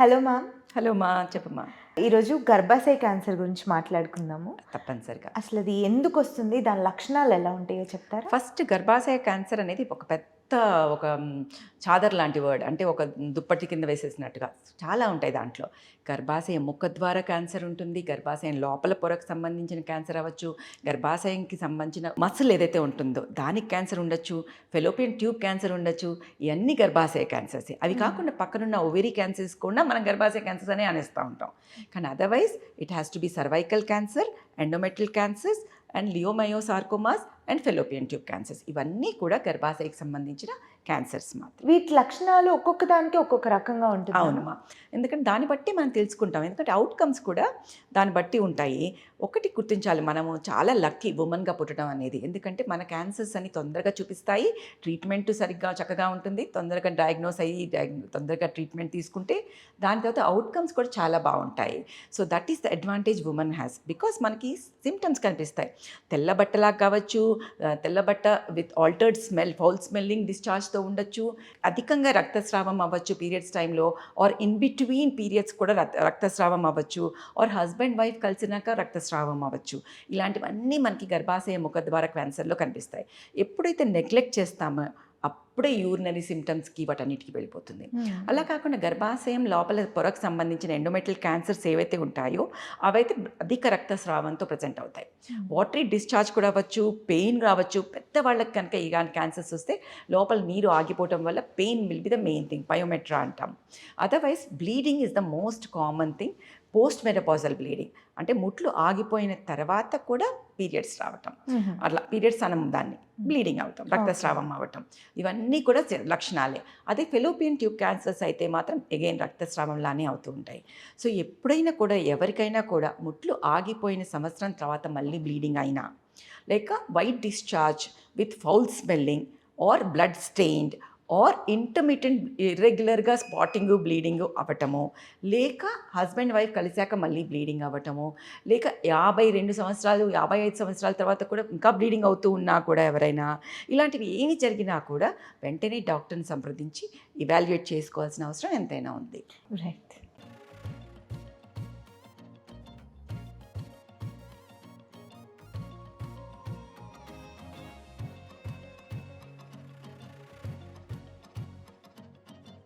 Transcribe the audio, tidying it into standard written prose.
Hello ma'am. Hello మా చెప్పమ్మా. ఈరోజు గర్భాశయ క్యాన్సర్ గురించి మాట్లాడుకుందాము. తప్పనిసరిగా. అసలది ఎందుకొస్తుంది? దాని లక్షణాలు ఎలా ఉంటాయో చెప్తారా? ఫస్ట్ గర్భాశయ క్యాన్సర్ అనేది ఒక పెద్ద ఒక చాదర్ లాంటి వర్డ్. అంటే ఒక దుప్పటి కింద వేసేసినట్టుగా. చాలా ఉంటాయి దాంట్లో. గర్భాశయం ముఖద్వార క్యాన్సర్ ఉంటుంది. గర్భాశయం లోపల పొరకు సంబంధించిన క్యాన్సర్ అవ్వచ్చు. గర్భాశయంకి సంబంధించిన మసిల్ ఏదైతే ఉంటుందో దానికి క్యాన్సర్ ఉండొచ్చు. ఫెలోపియన్ ట్యూబ్ క్యాన్సర్ ఉండొచ్చు. ఇవన్నీ గర్భాశయ క్యాన్సర్సే. అవి కాకుండా పక్కనున్న ఓవేరీ క్యాన్సర్స్ కూడా మనం గర్భాశయ క్యాన్సర్స్ అనే అనేస్తూ ఉంటాం. కానీ otherwise it has to be cervical cancer, endometrial cancers and leiomyosarcomas and fallopian tube cancers. ఇవన్నీ కూడా గర్భాశయకి సంబంధించిన క్యాన్సర్స్ మాత్రం. వీటి లక్షణాలు ఒక్కొక్క దానికి ఒక్కొక్క రకంగా ఉంటుంది. అవునమ్మా. ఎందుకంటే దాన్ని బట్టి మనం తెలుసుకుంటాం. ఎందుకంటే అవుట్కమ్స్ కూడా దాన్ని బట్టి ఉంటాయి. ఒకటి గుర్తించాలి, మనము చాలా లక్కీ ఉమెన్గా పుట్టడం అనేది. ఎందుకంటే మన క్యాన్సర్స్ అని తొందరగా చూపిస్తాయి. ట్రీట్మెంట్ సరిగ్గా చక్కగా ఉంటుంది. తొందరగా డయాగ్నోస్ అయ్యి తొందరగా ట్రీట్మెంట్ తీసుకుంటే దాని తర్వాత అవుట్కమ్స్ కూడా చాలా బాగుంటాయి. So that is the advantage women has. Because మనకి సిమ్టమ్స్ కనిపిస్తాయి. తెల్ల బట్టలాగా కావచ్చు, తెల్ల బట్ట with altered smell, foul smelling డిశ్చార్జ్తో ఉండొచ్చు, అధికంగా రక్తస్రావం అవ్వచ్చు పీరియడ్స్ టైంలో, ఆర్ ఇన్ బిట్వీన్ పీరియడ్స్ కూడా రక్తస్రావం అవ్వచ్చు, ఆర్ హస్బెండ్ వైఫ్ కలిసినాక రక్తస్రావం అవ్వచ్చు. ఇలాంటివన్నీ మనకి గర్భాశయ ముఖద్వార క్యాన్సర్లో కనిపిస్తాయి. ఎప్పుడైతే నెగ్లెక్ట్ చేస్తామో అప్పుడే యూరినరీ సిమ్టమ్స్కి వాటన్నిటికీ వెళ్ళిపోతుంది. అలా కాకుండా గర్భాశయం లోపల పొరకు సంబంధించిన ఎండోమెట్రియల్ క్యాన్సర్స్ ఏవైతే ఉంటాయో అవైతే అధిక రక్తస్రావంతో ప్రజెంట్ అవుతాయి. వాటరీ డిశ్చార్జ్ కూడా అవ్వచ్చు, పెయిన్ రావచ్చు. పెద్దవాళ్ళకి కనుక ఇలాంటి క్యాన్సర్స్ వస్తే లోపల నీరు ఆగిపోవటం వల్ల pain will be the main thing, pyometra అంటాం. Otherwise bleeding is the most common thing. Post menopausal bleeding అంటే ముట్లు ఆగిపోయిన తర్వాత కూడా పీరియడ్స్ రావటం, అట్లా పీరియడ్స్ అనం దాన్ని బ్లీడింగ్ అవటం, రక్తస్రావం అవ్వటం, ఇవన్నీ కూడా లక్షణాలే. అదే ఫెలోపియన్ ట్యూబ్ క్యాన్సర్స్ అయితే మాత్రం ఎగైన్ రక్తస్రావంలానే అవుతూ ఉంటాయి. సో ఎప్పుడైనా కూడా ఎవరికైనా కూడా ముట్లు ఆగిపోయిన సంవత్సరం తర్వాత మళ్ళీ బ్లీడింగ్ అయినా, లేక white discharge with foul smelling or blood stained or intermittent ఇర్రెగ్యులర్గా స్పాటింగు బ్లీడింగు అవ్వటము, లేక హస్బెండ్ వైఫ్ కలిశాక మళ్ళీ బ్లీడింగ్ అవ్వటము, లేక 52 సంవత్సరాలు 55 సంవత్సరాల తర్వాత కూడా ఇంకా బ్లీడింగ్ అవుతూ ఉన్నా కూడా ఎవరైనా, ఇలాంటివి ఏమి జరిగినా కూడా వెంటనే డాక్టర్ని సంప్రదించి ఇవాల్యుయేట్ చేసుకోవాల్సిన అవసరం ఎంతైనా ఉంది. రైట్.